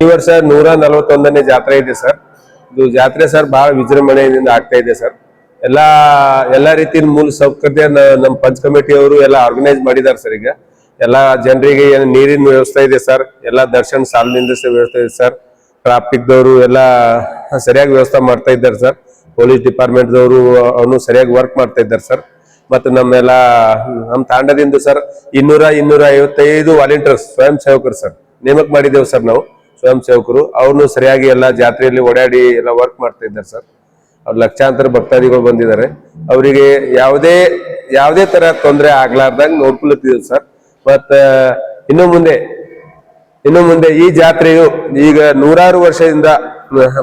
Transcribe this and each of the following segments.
ಈ ವರ್ಷ 141ನೇ ಜಾತ್ರೆ ಇದೆ ಸರ್. ಇದು ಜಾತ್ರೆ ಸರ್ ಬಹಳ ವಿಜೃಂಭಣೆಯಿಂದ ಆಗ್ತಾ ಇದೆ ಸರ್. ಎಲ್ಲಾ ರೀತಿಯ ಮೂಲ ಸೌಕರ್ಯ ನಮ್ಮ ಪಂಚ್ ಕಮಿಟಿ ಅವರು ಎಲ್ಲ ಆರ್ಗನೈಸ್ ಮಾಡಿದ್ದಾರೆ ಸರ್. ಈಗ ಎಲ್ಲಾ ಜನರಿಗೆ ನೀರಿನ ವ್ಯವಸ್ಥೆ ಇದೆ ಸರ್. ಎಲ್ಲಾ ದರ್ಶನ್ ಸಾಲಿನಿಂದ ವ್ಯವಸ್ಥೆ ಇದೆ ಸರ್. ಟ್ರಾಫಿಕ್ ದವರು ಎಲ್ಲ ಸರಿಯಾಗಿ ವ್ಯವಸ್ಥೆ ಮಾಡ್ತಾ ಇದ್ದಾರೆ ಸರ್. ಪೊಲೀಸ್ ಡಿಪಾರ್ಟ್ಮೆಂಟ್ ದವರು ಅವನು ಸರಿಯಾಗಿ ವರ್ಕ್ ಮಾಡ್ತಾ ಇದ್ದಾರೆ ಸರ್. ಮತ್ತು ನಮ್ಮ ತಾಂಡದಿಂದ ಸರ್ 255 ವಾಲಂಟಿಯರ್ಸ್ ಸ್ವಯಂ ಸೇವಕರು ಸರ್ ನೇಮಕ ಮಾಡಿದ್ದೇವೆ ಸರ್. ನಾವು ಸ್ವಯಂ ಸೇವಕರು ಅವ್ರನ್ನು ಸರಿಯಾಗಿ ಎಲ್ಲ ಜಾತ್ರೆಯಲ್ಲಿ ಓಡಾಡಿ ಎಲ್ಲ ವರ್ಕ್ ಮಾಡ್ತಾ ಇದ್ದಾರೆ ಸರ್. ಅವ್ರು ಲಕ್ಷಾಂತರ ಭಕ್ತಾದಿಗಳು ಬಂದಿದ್ದಾರೆ. ಅವರಿಗೆ ಯಾವುದೇ ತರ ತೊಂದರೆ ಆಗ್ಲಾರ್ದಂಗೆ ನೋಡ್ಕೊಳ್ತಿದ್ದೀವಿ ಸರ್. ಮತ್ತ ಇನ್ನು ಮುಂದೆ ಈ ಜಾತ್ರೆಯು ಈಗ 100 ವರ್ಷದಿಂದ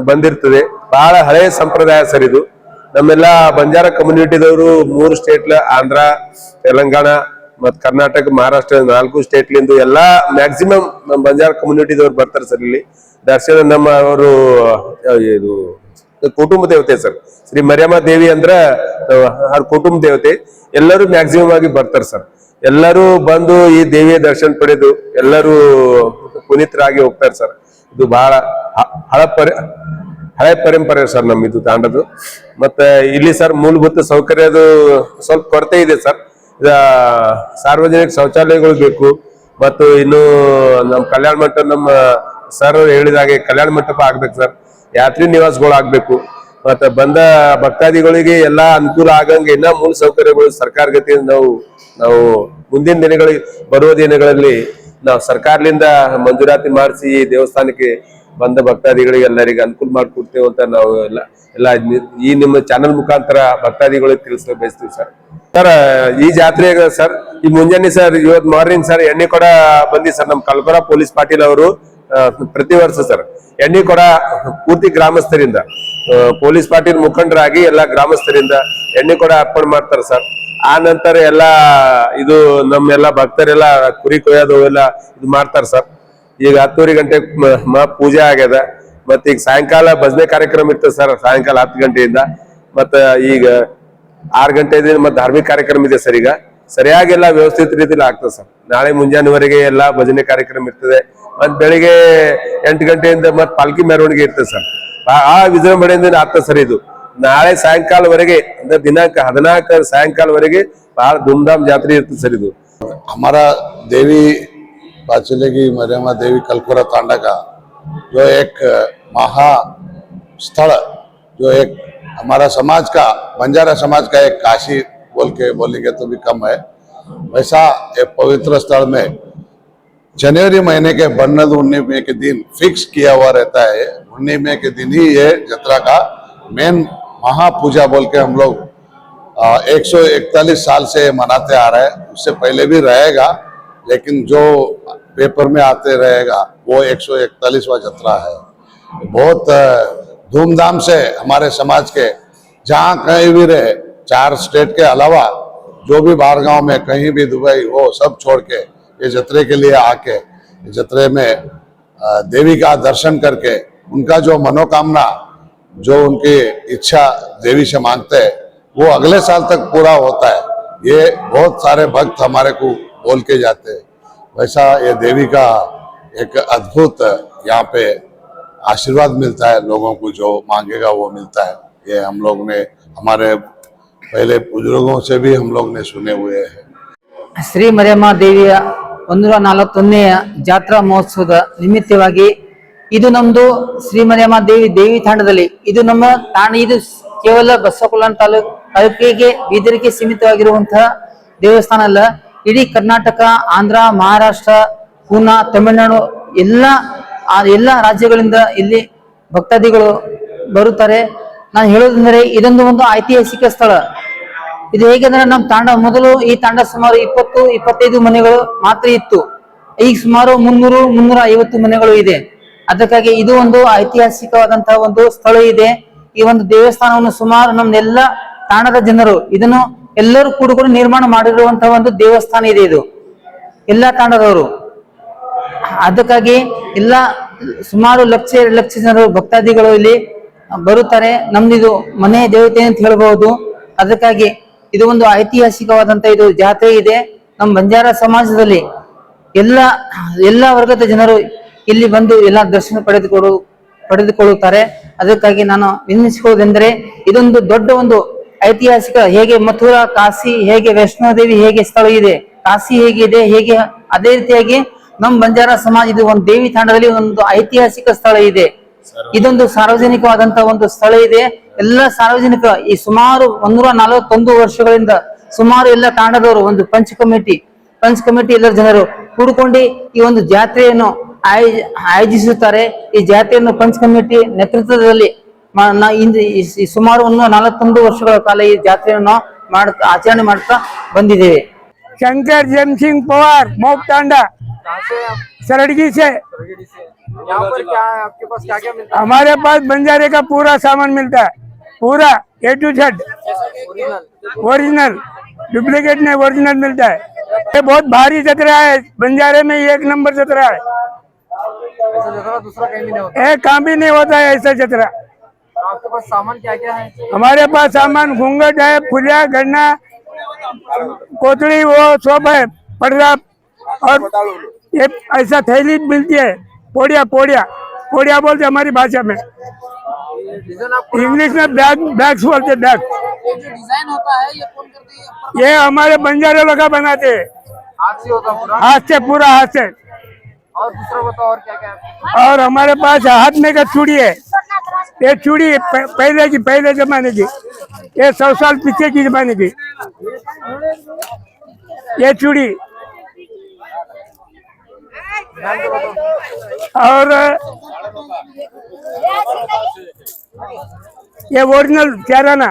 ಬಂದಿರ್ತದೆ. ಬಹಳ ಹಳೆಯ ಸಂಪ್ರದಾಯ ಸರ್ ಇದು. ನಮ್ಮೆಲ್ಲ ಬಂಜಾರ ಕಮ್ಯುನಿಟಿದವರು 3 ಸ್ಟೇಟ್ ಆಂಧ್ರ, ತೆಲಂಗಾಣ ಮತ್ ಕರ್ನಾಟಕ, ಮಹಾರಾಷ್ಟ್ರ 4 ಸ್ಟೇಟ್ಲಿಂದ ಎಲ್ಲಾ ಮ್ಯಾಕ್ಸಿಮಮ್ ನಮ್ಮ ಬಂಜಾರ ಕಮ್ಯುನಿಟಿದವ್ರು ಬರ್ತಾರೆ ಸರ್. ಇಲ್ಲಿ ದರ್ಶನ ನಮ್ಮ ಅವರು ಇದು ಕುಟುಂಬ ದೇವತೆ ಸರ್. ಶ್ರೀ ಮರಿಯಮ್ಮ ದೇವಿ ಅಂದ್ರ ಅವ್ರ ಕುಟುಂಬ ದೇವತೆ. ಎಲ್ಲರೂ ಮ್ಯಾಕ್ಸಿಮಮ್ ಆಗಿ ಬರ್ತಾರೆ ಸರ್. ಎಲ್ಲರೂ ಬಂದು ಈ ದೇವಿಯ ದರ್ಶನ ಪಡೆದು ಎಲ್ಲರೂ ಪುನೀತರಾಗಿ ಹೋಗ್ತಾರೆ ಸರ್. ಇದು ಬಹಳ ಹಳೆ ಪರಂಪರೆ ಸರ್ ಇದು ತಾಂಡದು. ಮತ್ತೆ ಇಲ್ಲಿ ಸರ್ ಮೂಲಭೂತ ಸೌಕರ್ಯದು ಸ್ವಲ್ಪ ಕೊರತೆ ಇದೆ ಸರ್. ಸಾರ್ವಜನಿಕ ಶೌಚಾಲಯಗಳು ಬೇಕು. ಮತ್ತು ಇನ್ನು ನಮ್ಮ ಕಲ್ಯಾಣ ಮಂಟಪ, ನಮ್ಮ ಸರ್ ಹೇಳಿದಾಗೆ ಕಲ್ಯಾಣ ಮಂಟಪ ಆಗ್ಬೇಕು ಸರ್. ಯಾತ್ರಿ ನಿವಾಸಗಳು ಆಗ್ಬೇಕು. ಮತ್ತೆ ಬಂದ ಭಕ್ತಾದಿಗಳಿಗೆ ಎಲ್ಲಾ ಅನುಕೂಲ ಆಗಂಗೆ ಇನ್ನ ಮೂಲ ಸೌಕರ್ಯಗಳು ಸರ್ಕಾರ ಗತಿಯಿಂದ ನಾವು ಮುಂದಿನ ಬರುವ ದಿನಗಳಲ್ಲಿ ನಾವು ಸರ್ಕಾರದಿಂದ ಮಂಜೂರಾತಿ ಮಾಡಿಸಿ ಈ ದೇವಸ್ಥಾನಕ್ಕೆ ಬಂದ ಭಕ್ತಾದಿಗಳಿಗೆ ಎಲ್ಲರಿಗೆ ಅನುಕೂಲ ಮಾಡಿಕೊಡ್ತೇವೆ ಅಂತ ನಾವು ಎಲ್ಲ ಈ ನಿಮ್ಮ ಚಾನಲ್ ಮುಖಾಂತರ ಭಕ್ತಾದಿಗಳಿಗೆ ತಿಳಿಸ್ತಾ ಬಯಸ್ತೀವಿ ಸರ್. ಸರ್ ಈ ಜಾತ್ರೆಗೆ ಸರ್ ಈ ಮುಂಜಾನೆ ಸರ್ ಇವತ್ತು ಮಾರ್ನಿಂಗ್ ಸರ್ ಎಣ್ಣೆ ಕೊಡ ಬಂದಿ ಸರ್. ನಮ್ಮ ಕಲ್ಕೊರ ಪೊಲೀಸ್ ಪಾಟೀಲ್ ಅವರು ಪ್ರತಿ ವರ್ಷ ಸರ್ ಎಣ್ಣೆ ಕೊಡ ಪೂರ್ತಿ ಗ್ರಾಮಸ್ಥರಿಂದ, ಪೊಲೀಸ್ ಪಾಟೀಲ್ ಮುಖಂಡರಾಗಿ ಎಲ್ಲಾ ಗ್ರಾಮಸ್ಥರಿಂದ ಎಣ್ಣೆ ಕೊಡ ಅರ್ಪಣೆ ಮಾಡ್ತಾರೆ ಸರ್. ಆ ನಂತರ ಎಲ್ಲಾ ಇದು ನಮ್ಮೆಲ್ಲಾ ಭಕ್ತರೆಲ್ಲ ಕುರಿ ಕೊಯ್ಯೋದು ಎಲ್ಲ ಇದು ಮಾಡ್ತಾರೆ ಸರ್. ಈಗ 10:30 ಗಂಟೆಗೆ ಪೂಜೆ ಆಗ್ಯದ. ಮತ್ತೆ ಈಗ ಸಾಯಂಕಾಲ ಭಜನೆ ಕಾರ್ಯಕ್ರಮ ಇರ್ತದೆ ಸರ್. ಸಾಯಂಕಾಲ 10 ಗಂಟೆಯಿಂದ ಮತ್ತ ಈಗ 6 ಗಂಟೆಯಿಂದ ಮತ್ತೆ ಧಾರ್ಮಿಕ ಕಾರ್ಯಕ್ರಮ ಇದೆ ಸರ್. ಈಗ ಸರಿಯಾಗಿ ಎಲ್ಲ ವ್ಯವಸ್ಥಿತ ರೀತಿಯಲ್ಲಿ ಆಗ್ತದೆ ಸರ್. ನಾಳೆ ಮುಂಜಾನೆವರೆಗೆ ಎಲ್ಲಾ ಭಜನೆ ಕಾರ್ಯಕ್ರಮ ಇರ್ತದೆ. ಮತ್ ಬೆಳಿಗ್ಗೆ 8 ಗಂಟೆಯಿಂದ ಮತ್ ಪಾಲ್ಕಿ ಮೆರವಣಿಗೆ ಇರ್ತದೆ ಸರ್. ಆ ವಿಜೃಂಭಣೆಯಿಂದ ಆಗ್ತದೆ ಸರ್. ಇದು ನಾಳೆ ಸಾಯಂಕಾಲವರೆಗೆ ಅಂದ್ರೆ ದಿನಾಂಕ 14 ಸಾಯಂಕಾಲವರೆಗೆ ಬಹಳ ಧೂಮ್ಧಾಮ್ ಜಾತ್ರೆ ಇರ್ತದೆ सर। ಇದು हमारा देवी पाचले की मरियम्मा देवी कलकोरा तांडा का जो एक महा स्थल, जो एक हमारा समाज का, बंजारा समाज का एक काशी बोलेंगे तो भी कम है, वैसा एक पवित्र स्थल में जनवरी महीने के बन्नद 19 के दिन फिक्स किया हुआ रहता है। 19 के दिन ही ये यात्रा का मेन महापूजा बोल के हम लोग 141 साल से मनाते आ रहे हैं। उससे पहले भी रहेगा, लेकिन जो पेपर में आते रहेगा वो 141वां यात्रा है। बहुत धूमधाम से हमारे समाज के जहाँ कहीं भी रहे, 4 स्टेट के अलावा जो भी बाहर गांव में कहीं भी दुबई, वो सब छोड़ के ये जत्रे के लिए आके जत्रे में देवी का दर्शन करके उनका जो मनोकामना, जो उनकी इच्छा देवी से मांगते हैं, वो अगले साल तक पूरा होता है। ये बहुत सारे भक्त हमारे को बोल के जाते हैं। वैसा ये देवी का एक अद्भुत यहाँ पे आशीर्वाद मिलता है लोगों को, जो मांगेगा वो मिलता है। ये हम लोग ने हमारे पहले बुजुर्गों से भी हम लोग ने सुने हुए हैं। ಶ್ರೀ ಮರಿಯಮ್ಮ ದೇವಿಯ 141ನೇ ಜಾತ್ರಾ ಮಹೋತ್ಸವದ ನಿಮಿತ್ತವಾಗಿ ಇದು ನಮ್ದು ಶ್ರೀ ಮರಿಯಮ್ಮ ದೇವಿ ತಾಂಡದಲ್ಲಿ ಇದು ನಮ್ಮ ತಾಂಡ, ಇದು ಕೇವಲ ಬಸವಕಲ್ಯಾಣ ತಾಲೂಕಿಗೆ ಬೀದರ್ಗೆ ಸೀಮಿತವಾಗಿರುವಂತಹ ದೇವಸ್ಥಾನ ಅಲ್ಲ. ಇಡೀ ಕರ್ನಾಟಕ, ಆಂಧ್ರ, ಮಹಾರಾಷ್ಟ್ರ, ಪೂನಾ, ತಮಿಳುನಾಡು ಎಲ್ಲ ರಾಜ್ಯಗಳಿಂದ ಇಲ್ಲಿ ಭಕ್ತಾದಿಗಳು ಬರುತ್ತಾರೆ. ನಾನು ಹೇಳೋದಂದ್ರೆ ಇದೊಂದು ಐತಿಹಾಸಿಕ ಸ್ಥಳ. ಇದು ಹೇಗೆಂದ್ರೆ ನಮ್ಮ ತಾಂಡ ಮೊದಲು ಈ ತಾಂಡ ಸುಮಾರು 20-25 ಮನೆಗಳು ಮಾತ್ರ ಇತ್ತು. ಈಗ ಸುಮಾರು 300-350 ಮನೆಗಳು ಇದೆ. ಅದಕ್ಕಾಗಿ ಇದು ಒಂದು ಐತಿಹಾಸಿಕವಾದಂತಹ ಒಂದು ಸ್ಥಳ ಇದೆ. ಈ ಒಂದು ದೇವಸ್ಥಾನವನ್ನು ಸುಮಾರು ನಮ್ಮೆಲ್ಲ ತಾಂಡದ ಜನರು ಇದನ್ನು ಎಲ್ಲರೂ ಕೂಡಿಕೊಂಡು ನಿರ್ಮಾಣ ಮಾಡಿರುವಂತಹ ಒಂದು ದೇವಸ್ಥಾನ ಇದೆ. ಇದು ಎಲ್ಲ ತಾಂಡದವರು. ಅದಕ್ಕಾಗಿ ಎಲ್ಲ ಸುಮಾರು ಲಕ್ಷ ಜನರು ಭಕ್ತಾದಿಗಳು ಇಲ್ಲಿ ಬರುತ್ತಾರೆ. ನಮ್ದಿದು ಮನೆ ದೇವತೆ ಅಂತ ಹೇಳ್ಬಹುದು. ಅದಕ್ಕಾಗಿ ಇದು ಒಂದು ಐತಿಹಾಸಿಕವಾದಂತ ಇದು ಜಾತ್ರೆ ಇದೆ. ನಮ್ಮ ಬಂಜಾರ ಸಮಾಜದಲ್ಲಿ ಎಲ್ಲ ವರ್ಗದ ಜನರು ಇಲ್ಲಿ ಬಂದು ಎಲ್ಲ ದರ್ಶನ ಪಡೆದುಕೊಳ್ಳುತ್ತಾರೆ. ಅದಕ್ಕಾಗಿ ನಾನು ವಿನಿಸಿಕೊಳ್ಳುವುದೆಂದರೆ ಇದೊಂದು ದೊಡ್ಡ ಒಂದು ಐತಿಹಾಸಿಕ, ಹೇಗೆ ಮಥುರಾ ಕಾಶಿ ಹೇಗೆ ವೈಷ್ಣೋದೇವಿ ಹೇಗೆ ಸ್ಥಳ ಇದೆ, ಕಾಶಿ ಹೇಗಿದೆ ಹೇಗೆ ಅದೇ ರೀತಿಯಾಗಿ ನಮ್ಮ ಬಂಜಾರ ಸಮಾಜ ಇದು ಒಂದು ದೇವಿ ತಾಂಡದಲ್ಲಿ ಒಂದು ಐತಿಹಾಸಿಕ ಸ್ಥಳ ಇದೆ. ಇದೊಂದು ಸಾರ್ವಜನಿಕವಾದಂತ ಒಂದು ಸ್ಥಳ ಇದೆ. ಎಲ್ಲ ಸಾರ್ವಜನಿಕ ಈ ಸುಮಾರು 141 ವರ್ಷಗಳಿಂದ ಸುಮಾರು ಎಲ್ಲ ತಾಂಡದವರು ಒಂದು ಪಂಚ್ ಕಮಿಟಿ ಎಲ್ಲ ಜನರು ಕೂಡಿಕೊಂಡು ಈ ಒಂದು ಜಾತ್ರೆಯನ್ನು ಆಯೋಜಿಸುತ್ತಾರೆ. ಈ ಜಾತ್ರೆಯನ್ನು ಪಂಚ್ ಕಮಿಟಿ ನೇತೃತ್ವದಲ್ಲಿ ಈ ಸುಮಾರು 141 ವರ್ಷಗಳ ಕಾಲ ಈ ಜಾತ್ರೆಯನ್ನು ಆಚರಣೆ ಮಾಡ್ತಾ ಬಂದಿದ್ದೇವೆ. शंकर जम सिंह पवार मोक तांडा सरड़गी से। यहाँ पर क्या आपके पास क्या क्या मिलता हमारे पास बंजारे का पूरा सामान मिलता है, पूरा A to Z, original, duplicate नहीं ओरिजिनल मिलता है। ये बहुत भारी जतरा है, बंजारे में 1 नंबर जतरा है। ऐसा जतरा दूसरा कहीं भी नहीं होता। एक काम भी नहीं होता है ऐसा जतरा। तो आपके पास सामान क्या क्या है? हमारे पास सामान घूंघट है, फुलिया, गन्ना, कोतड़ी, वो सब है, पटरा, और ये ऐसा थैली मिलती है, पोड़िया बोलते हमारी भाषा में, डिजाइन आपको इंग्लिश में बैग्स बोलते बैग। ये जो डिजाइन होता है ये कौन करते हैं? ये हमारे बंजारे लोग बनाते हैं, हाथ से होता है पूरा। पूरा हाथ से। और दूसरा बताओ और क्या क्या है? और हमारे पास हाथ में का चूड़ी है, ये चूड़ी पहले जमाने की, ये 100 साल पीछे की जमाने की ये चूड़ी। और ये ओरिजिनल चाराना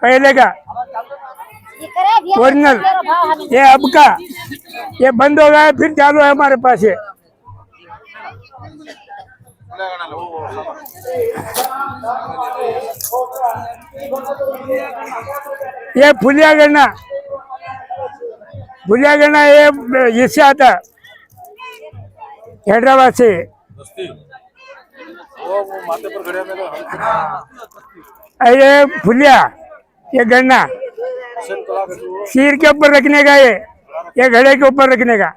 पहले का ओरिजिनल, ये अब का, ये बंद हो गया है फिर चालू है हमारे पास ये। ये फुलिया गन्ना ये इससे आता है, हैदराबाद से। ये फुलिया, ये गन्ना सिर के ऊपर रखने का, ये घड़े के ऊपर रखने का।